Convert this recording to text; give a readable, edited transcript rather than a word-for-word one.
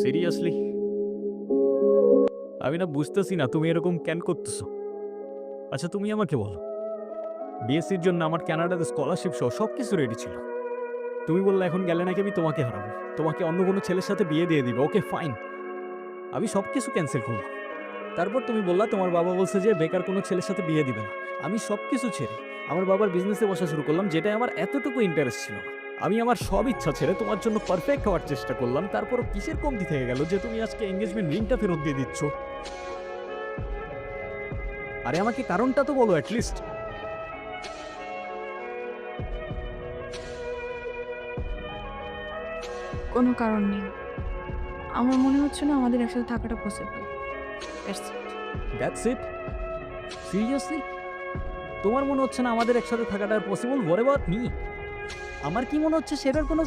Seriously? আমি না বুঝতেছি না তুমি এরকম কেন করতেছো। আচ্ছা তুমি আমাকে বলো, বিএসসির জন্য আমার কানাডাতে স্কলারশিপ সহ সবকিছু রেডি ছিল। তুমি বললে এখন গেলে নাকি আমি তোমাকে হারাবো, তোমাকে অন্য কোনো ছেলের সাথে বিয়ে দিয়ে দিবে। ওকে ফাইন, আমি সবকিছু ক্যান্সেল করলাম। তারপর তুমি বললা তোমার বাবা বলছে যে বেকার কোনো ছেলের সাথে বিয়ে দিবে না। আমি সবকিছু ছেড়ে আমার বাবার বিজনেসে বসা শুরু করলাম, যেটাই আমার এতটুকু ইন্টারেস্ট ছিল না। আমি আমার সব ইচ্ছা ছেড়ে তোমার জন্য পারফেক্ট হওয়ার চেষ্টা করলাম, তারপর কিসের কমতি থেকে গেল যে তুমি আজকে এঙ্গেজমেন্ট রিংটা ফেরত দিয়ে দিচ্ছ? আরে আমাকে কারণটা তো বলো অ্যাটলিস্ট। কোনো কারণ নেই। আমার মনে হচ্ছে না আমাদের একসাথে থাকাটা পসিবল। That's it? সিরিয়াসলি? তোমার মনে হচ্ছে না আমাদের একসাথে থাকাটা পসিবল? What about me? আমার কি মনে হচ্ছে সেটার কোনো